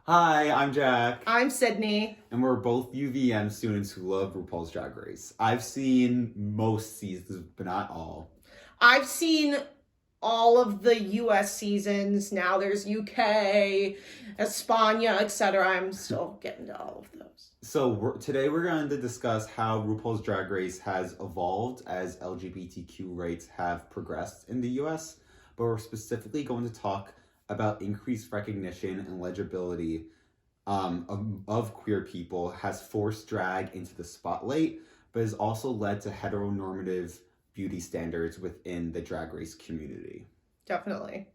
Hi, I'm Jack. I'm Sydney. And we're both UVM students who love RuPaul's Drag Race. I've seen most seasons, but not all. I've seen all of the US seasons. Now there's UK, España, etc. I'm still getting to all of those. So today we're going to discuss how RuPaul's Drag Race has evolved as LGBTQ rights have progressed in the US. But we're specifically going to talk about increased recognition and legibility of queer people has forced drag into the spotlight, but has also led to heteronormative beauty standards within the Drag Race community. Definitely.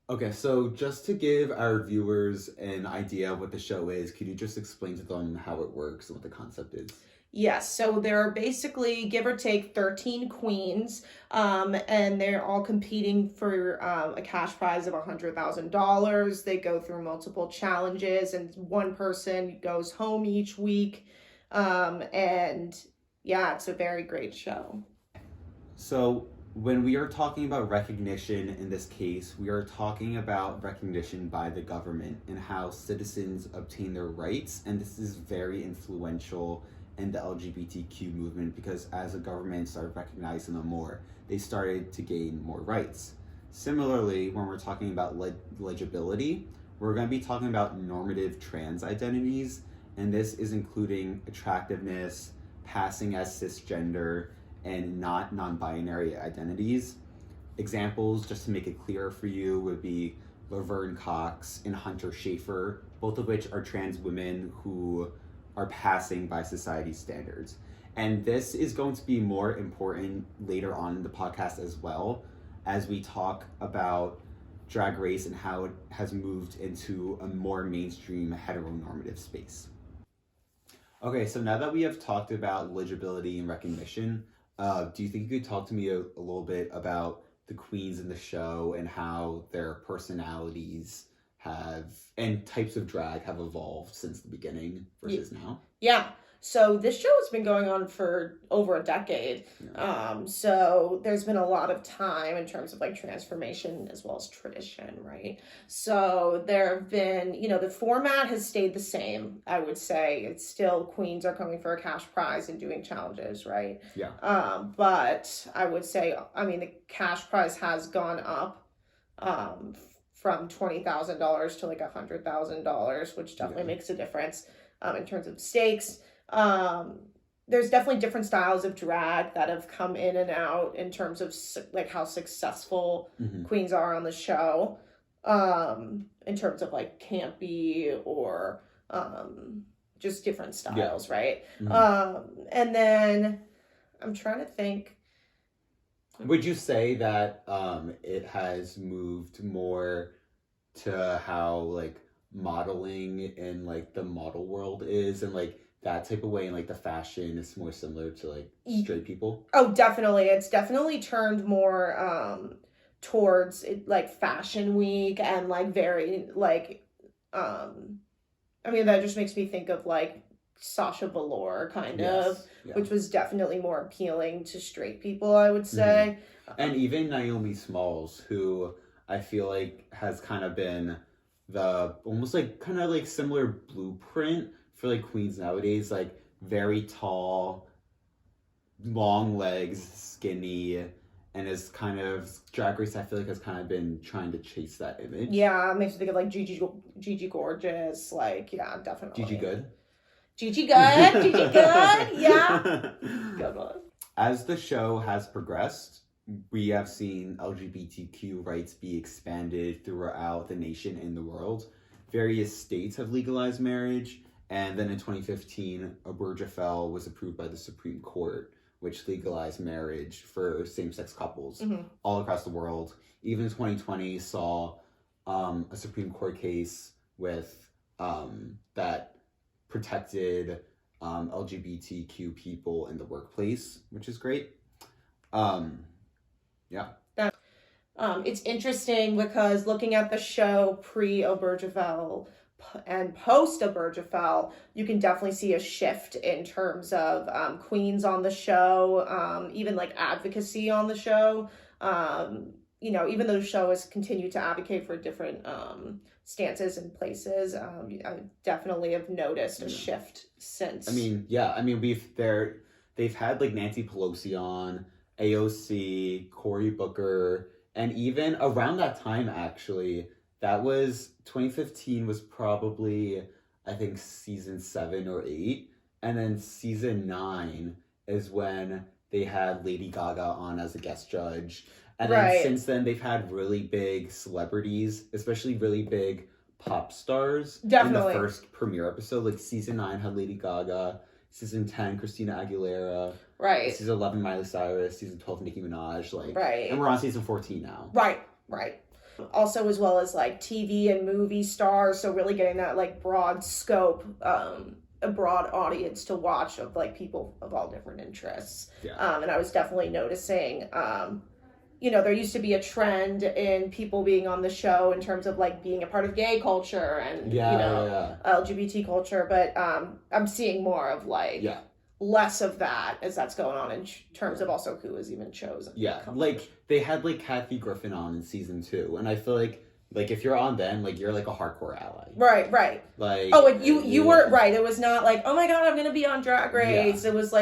Okay, so just to give our viewers an idea of what the show is, could you just explain to them how it works and what the concept is? Yes, so there are basically, give or take, 13 queens, and they're all competing for a cash prize of $100,000. They go through multiple challenges, and one person goes home each week, and yeah, it's a very great show. So when we are talking about recognition in this case, we are talking about recognition by the government and how citizens obtain their rights, and this is very influential in the LGBTQ movement because as the government started recognizing them more, they started to gain more rights. Similarly, when we're talking about legibility, we're going to be talking about normative trans identities, and this is including attractiveness, passing as cisgender, and not non-binary identities. Examples, just to make it clearer for you, would be Laverne Cox and Hunter Schafer, both of which are trans women who are passing by society's standards. And this is going to be more important later on in the podcast as well, as we talk about Drag Race and how it has moved into a more mainstream heteronormative space. Okay, so now that we have talked about legibility and recognition, do you think you could talk to me a little bit about the queens in the show and how their personalities and types of drag have evolved since the beginning versus now? Yeah. So this show has been going on for over a decade. Yeah. So there's been a lot of time in terms of like transformation as well as tradition, right? So there have been, the format has stayed the same, I would say. It's still queens are coming for a cash prize and doing challenges, right? Yeah. But I would say, the cash prize has gone up from $20,000 to like $100,000, which definitely makes a difference in terms of stakes. There's definitely different styles of drag that have come in and out in terms of like how successful queens are on the show, in terms of like campy or just different styles, right? And then I'm trying to think. Would you say that it has moved more to how like modeling in like the model world is and like that type of way, and like the fashion is more similar to like straight people? Oh, definitely. It's definitely turned more towards it, like fashion week and like very like that just makes me think of like Sasha Velour kind of, which was definitely more appealing to straight people, I would say. And even Naomi Smalls, who I feel like has kind of been the almost like kind of like similar blueprint for like queens nowadays, like very tall, long legs, skinny, and is kind of Drag Race, I feel like, has kind of been trying to chase that image. Yeah, it makes me think of like Gigi Gorgeous, like, yeah, definitely. Gigi Good? Gigi Good, Gigi Good, yeah. Good one. As the show has progressed, we have seen LGBTQ rights be expanded throughout the nation and the world. Various states have legalized marriage, and then in 2015, Obergefell was approved by the Supreme Court, which legalized marriage for same-sex couples all across the world. Even 2020 saw a Supreme Court case with that protected LGBTQ people in the workplace, which is great. It's interesting because looking at the show pre-Obergefell and post-Obergefell, you can definitely see a shift in terms of queens on the show, even like advocacy on the show. you know, even though the show has continued to advocate for different stances and places, I definitely have noticed a shift since. I mean, yeah, I mean, they've had like Nancy Pelosi on, AOC, Cory Booker, and even around that time, actually, that was 2015 was probably, I think, season 7 or 8, and then season 9 is when they had Lady Gaga on as a guest judge. And then since then, they've had really big celebrities, especially really big pop stars. Definitely. In the first premiere episode, like season 9 had Lady Gaga, season 10 Christina Aguilera, right. Season 11 Miley Cyrus, season 12 Nicki Minaj, like, right. And we're on season 14 now. Right. Also, as well as like TV and movie stars, so really getting that like broad scope, a broad audience to watch of like people of all different interests. Yeah. And I was definitely noticing, you know, there used to be a trend in people being on the show in terms of like being a part of gay culture and LGBT culture, but I'm seeing more of like less of that as that's going on in terms of also who is even chosen. Yeah, like they had like Kathy Griffin on in season 2, and I feel like if you're on then, like you're like a hardcore ally. Right. Like you were right. It was not like, oh my god, I'm gonna be on Drag Race. Yeah. It was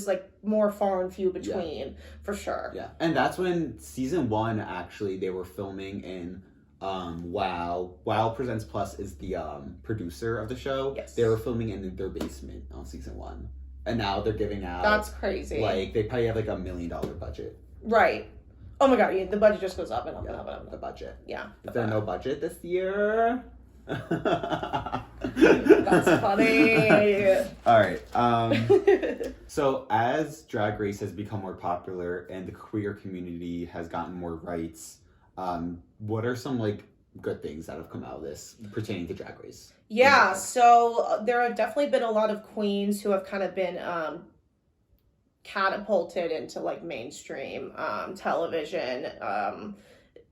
like more far and few between for sure. Yeah, and that's when season 1 actually they were filming in WoW. WoW Presents Plus is the producer of the show. Yes. They were filming in their basement on season 1. And now they're giving out... That's crazy. Like, they probably have like $1 million budget. Right. Oh my god, the budget just goes up and up and up and up. The budget. Yeah. Is there no budget this year? That's funny. Alright. So, as Drag Race has become more popular and the queer community has gotten more rights, what are some, like, good things that have come out of this pertaining to Drag Race? Yeah, so there have definitely been a lot of queens who have kind of been catapulted into like mainstream television,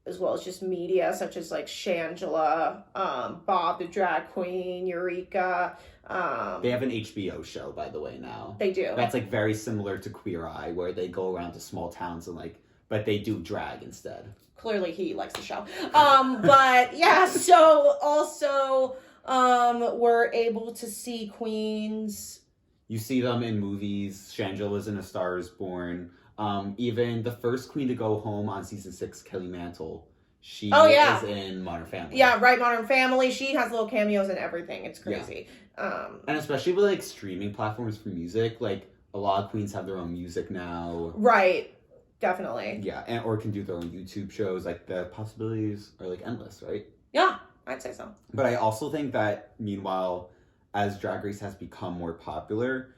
as well as just media such as like Shangela, Bob the Drag Queen, Eureka. They have an HBO show, by the way, now. They do. That's like very similar to Queer Eye, where they go around to small towns and like, but they do drag instead. Clearly he likes the show. But yeah, so also we're able to see queens. You see them in movies. Shangela's in A Star Is Born. Even the first queen to go home on season 6, Kelly Mantle, she is in Modern Family. Yeah, right, Modern Family. She has little cameos and everything. It's crazy. Yeah. And especially with like streaming platforms for music, like a lot of queens have their own music now. Right. Definitely. Yeah, or can do their own YouTube shows. Like, the possibilities are, like, endless, right? Yeah, I'd say so. But I also think that, meanwhile, as Drag Race has become more popular,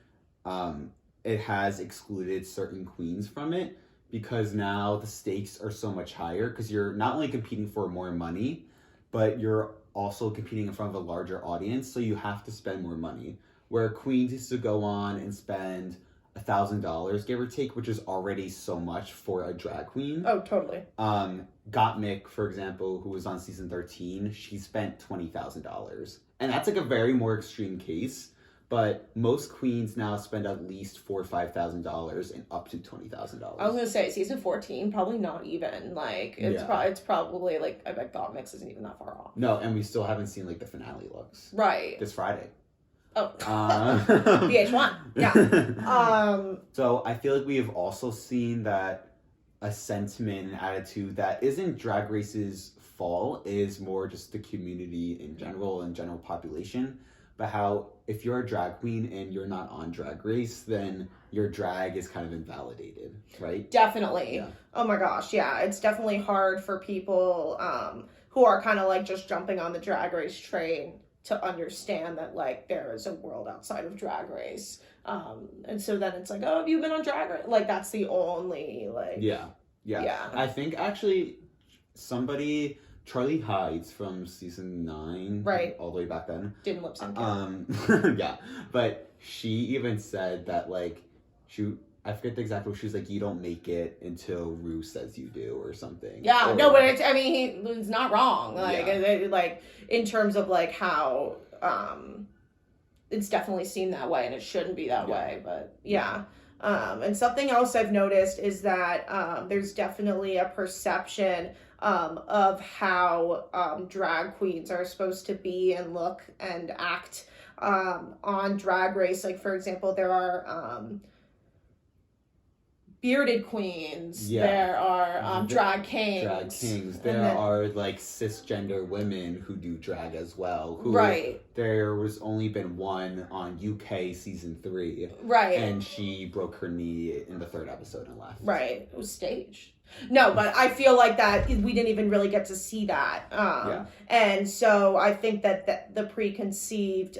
it has excluded certain queens from it, because now the stakes are so much higher, because you're not only competing for more money, but you're also competing in front of a larger audience, so you have to spend more money. Where queens used to go on and spend $1,000, give or take, which is already so much for a drag queen. Oh, totally. Gottmik, for example, who was on season 13, she spent $20,000. And that's like a very more extreme case, but most queens now spend at least $4,000 or $5,000 and up to $20,000. I was gonna say season 14, probably not even. Like it's probably like, I bet Gottmik's isn't even that far off. No, and we still haven't seen like the finale looks. Right. This Friday. Oh, VH1. Yeah. So I feel like we have also seen that a sentiment and attitude that isn't Drag Race's fault, is more just the community in general and general population. But how if you're a drag queen and you're not on Drag Race, then your drag is kind of invalidated, right? Definitely. Yeah. Oh my gosh, yeah. It's definitely hard for people who are kind of like just jumping on the Drag Race train to understand that like there is a world outside of Drag Race. And so then it's like, oh, have you been on Drag Race? Like that's the only like Yeah. I think actually Charlie Hides from season 9, right, all the way back then, didn't lip sync. Yeah, but she even said that like I forget the exact word. She was like, you don't make it until Rue says you do, or something. Yeah, no, but he's not wrong. Like, like in terms of like how it's definitely seen that way, and it shouldn't be that way. But yeah, And something else I've noticed is that there's definitely a perception of how drag queens are supposed to be and look and act on Drag Race. Like, for example, there are bearded queens. Yeah. There are drag kings. Drag kings. There are like cisgender women who do drag as well. Who, right. There was only been one on UK season 3. Right. And she broke her knee in the 3rd episode and left. Right. It was staged. No, but I feel like that we didn't even really get to see that. And so I think that the preconceived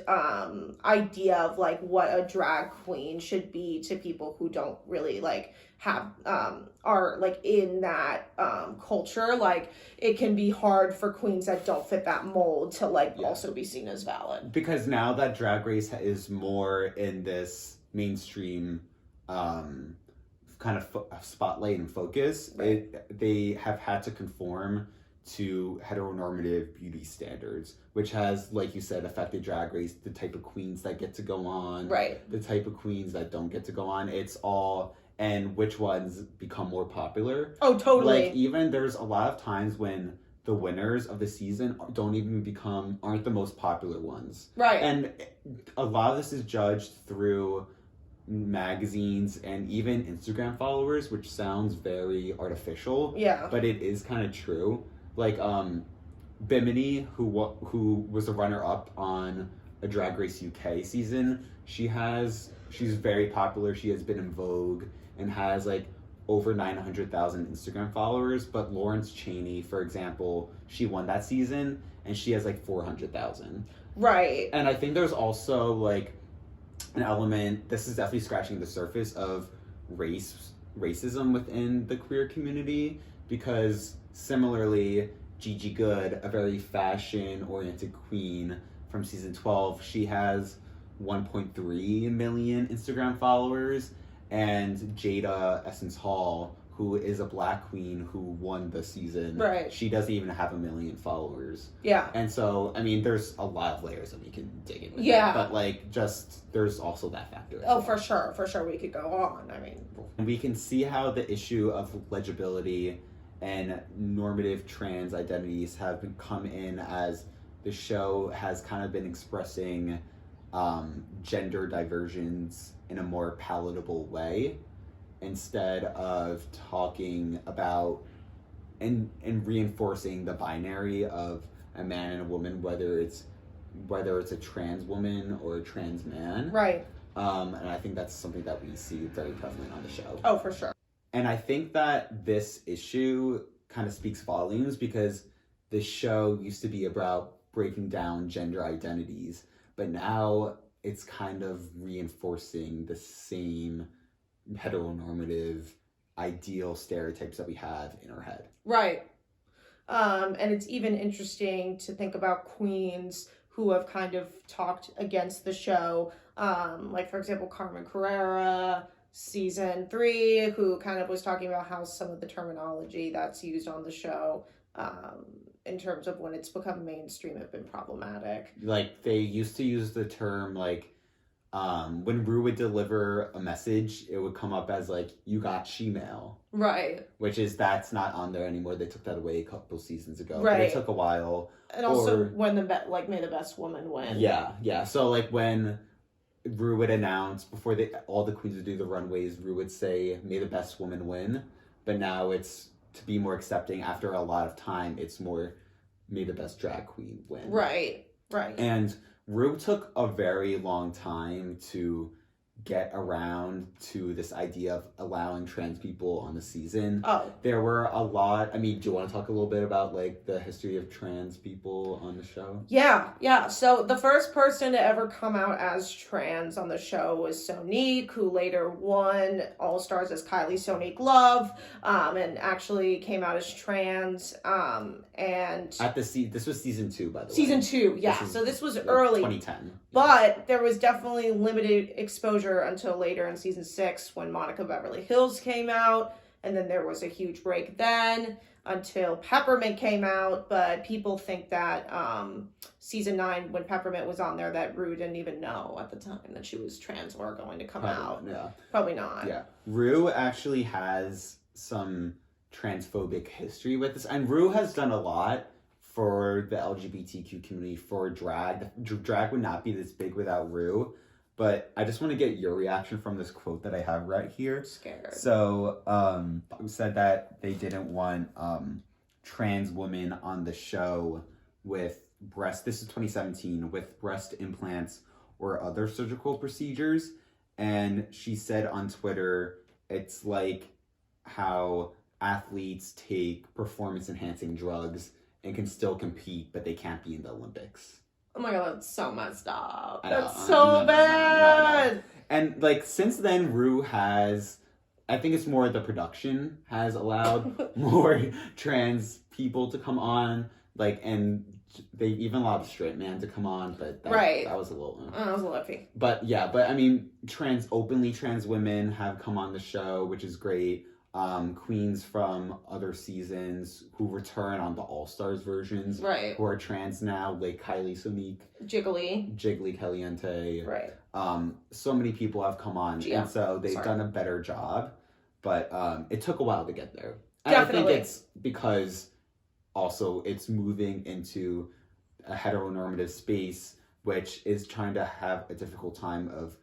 idea of like what a drag queen should be to people who don't really like have are like in that culture, like it can be hard for queens that don't fit that mold to like also be seen as valid. Because now that Drag Race is more in this mainstream kind of spotlight and focus, right. They have had to conform to heteronormative beauty standards, which has, like you said, affected Drag Race, the type of queens that get to go on, right, the type of queens that don't get to go on. It's all, and which ones become more popular. Oh, totally. Like, even there's a lot of times when the winners of the season aren't the most popular ones. Right. And a lot of this is judged through magazines and even Instagram followers, which sounds very artificial. Yeah. But it is kind of true. Like Bimini, who was a runner-up on a Drag Race UK season, she's very popular. She has been in Vogue and has like over 900,000 Instagram followers. But Lawrence Chaney, for example, she won that season and she has like 400,000. Right. And I think there's also like an element, this is definitely scratching the surface of racism within the queer community, because similarly, Gigi Goode, a very fashion-oriented queen from season 12, she has 1.3 million Instagram followers, and Jada Essence Hall, who is a Black queen who won the season, right, she doesn't even have 1 million followers. Yeah. And so, I mean, there's a lot of layers that we can dig in with yeah. it, but like, just, there's also that factor. Oh, for sure, we could go on. I mean, and we can see how the issue of legibility and normative trans identities have come in as the show has kind of been expressing gender diversions in a more palatable way, instead of talking about and reinforcing the binary of a man and a woman, whether it's a trans woman or a trans man. Right. And I think that's something that we see very prevalent on the show. Oh, for sure. And I think that this issue kind of speaks volumes, because the show used to be about breaking down gender identities, but now it's kind of reinforcing the same heteronormative ideal stereotypes that we have in our head. Right. And it's even interesting to think about queens who have kind of talked against the show. Like, for example, Carmen Carrera, season 3, who kind of was talking about how some of the terminology that's used on the show, in terms of when it's become mainstream, have been problematic. Like, they used to use the term, like, when Rue would deliver a message, it would come up as like, "You got she-mail." Right. That's not on there anymore. They took that away a couple seasons ago. Right. But it took a while. And also when may the best woman win. Yeah. So like when Rue would announce, before all the queens would do the runways, Rue would say, "May the best woman win." But now it's, to be more accepting after a lot of time, it's more, "May the best drag queen win." Right. And Rue took a very long time to get around to this idea of allowing trans people on the season. Oh. There were a lot. I mean, do you want to talk a little bit about like the history of trans people on the show? Yeah. So the first person to ever come out as trans on the show was Sonique, who later won All Stars as Kylie Sonique Love, and actually came out as trans. And this was season 2, by the way. Season 2, yeah. So this was early, 2010. But there was definitely limited exposure until later in season 6, when Monica Beverly Hills came out, and then there was a huge break then. until Peppermint came out, but people think that season 9, when Peppermint was on there, that Rue didn't even know at the time that she was trans or going to come out. Yeah. Probably not. Yeah. Rue actually has some transphobic history with this, and Rue has done a lot for the LGBTQ community, for drag. Drag would not be this big without Rue. But I just want to get your reaction from this quote that I have right here. I'm scared. So, said that they didn't want trans women on the show with this is 2017, with breast implants or other surgical procedures. And she said on Twitter, it's like how athletes take performance-enhancing drugs and can still compete, but they can't be in the Olympics. Oh my god, that's so messed up. That's so bad. No. And like since then, Rue has, I think it's more the production has allowed more trans people to come on, like, and they even allowed a straight man to come on, but that was a little. That was a little iffy. But yeah, but I mean, openly trans women have come on the show, which is great. Queens from other seasons who return on the All-Stars versions, who are trans now, like Kylie Sonique, Jiggly Caliente, so many people have come on, and so they've done a better job, but it took a while to get there. And Definitely. I think it's because also it's moving into a heteronormative space, which is trying to have a difficult time of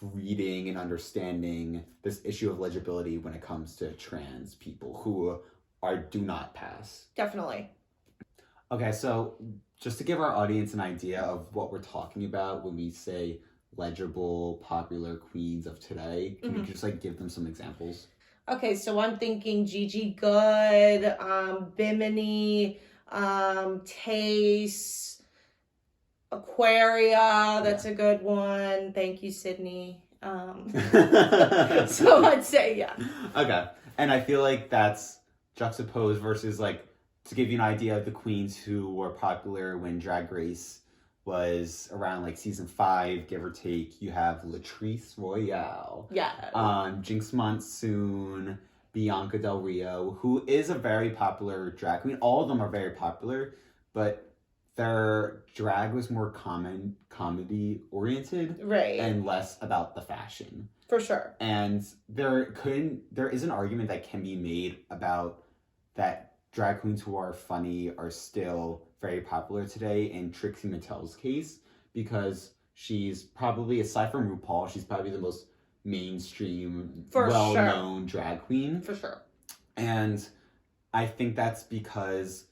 reading and understanding this issue of legibility when it comes to trans people who do not pass. Definitely. Okay, so just to give our audience an idea of what we're talking about when we say legible, popular queens of today, can you just like give them some examples? Okay, so I'm thinking Gigi Good, Bimini, Tace, Aquaria, that's a good one. Thank you, Sydney. So I'd say, yeah. Okay. And I feel like that's juxtaposed versus, like, to give you an idea of the queens who were popular when Drag Race was around, like, season 5, give or take. You have Latrice Royale. Yeah. Jinx Monsoon, Bianca Del Rio, who is a very popular drag queen. All of them are very popular, but their drag was more comedy oriented, and less about the fashion. For sure. And there is an argument that can be made about that drag queens who are funny are still very popular today in Trixie Mattel's case, because she's probably, aside from RuPaul, she's probably the most mainstream, well-known drag queen. For sure. And I think that's because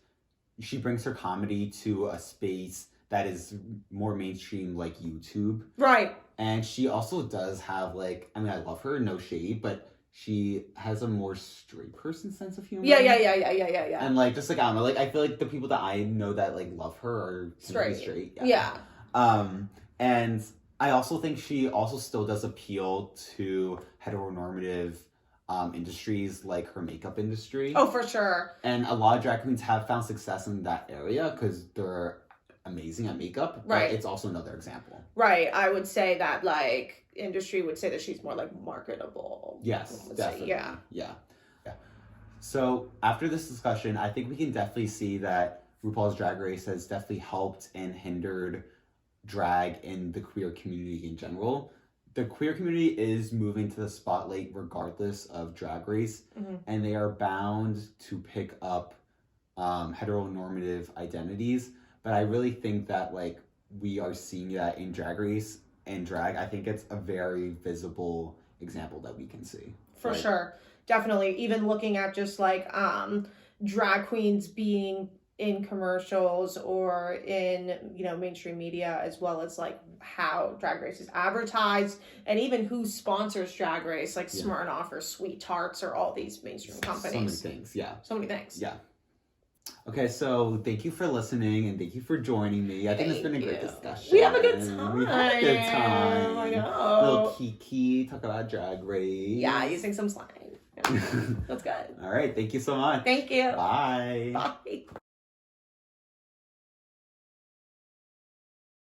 she brings her comedy to a space that is more mainstream, like YouTube. Right. And she also does have, like, I mean, I love her, no shade, but she has a more straight person sense of humor. Yeah. And, like, just, like, I don't know, like, I feel like the people that I know that, like, love her are straight. Yeah. And I also think she also still does appeal to heteronormative industries, like her makeup industry. Oh, for sure. And a lot of drag queens have found success in that area because they're amazing at makeup. But it's also another example. Right. I would say that, like, industry would say that she's more, like, marketable. Yes, definitely. Yeah. So after this discussion, I think we can definitely see that RuPaul's Drag Race has definitely helped and hindered drag in the queer community in general. The queer community is moving to the spotlight regardless of Drag Race, and they are bound to pick up heteronormative identities. But I really think that, like, we are seeing that in Drag Race and drag. I think it's a very visible example that we can see. For sure. Definitely. Even looking at just, like, drag queens being in commercials or in, you know, mainstream media, as well as, like, how Drag Race is advertised, and even who sponsors Drag Race, like Smirnoff or Sweet Tarts or all these mainstream companies. So many things, yeah. So many things. Yeah. Okay, so thank you for listening and thank you for joining me. I think it's been a great discussion. We have a good time. We had a good time. I know. A little kiki, talk about Drag Race. Yeah, using some slang. Yeah. That's good. All right, thank you so much. Thank you. Bye. Bye.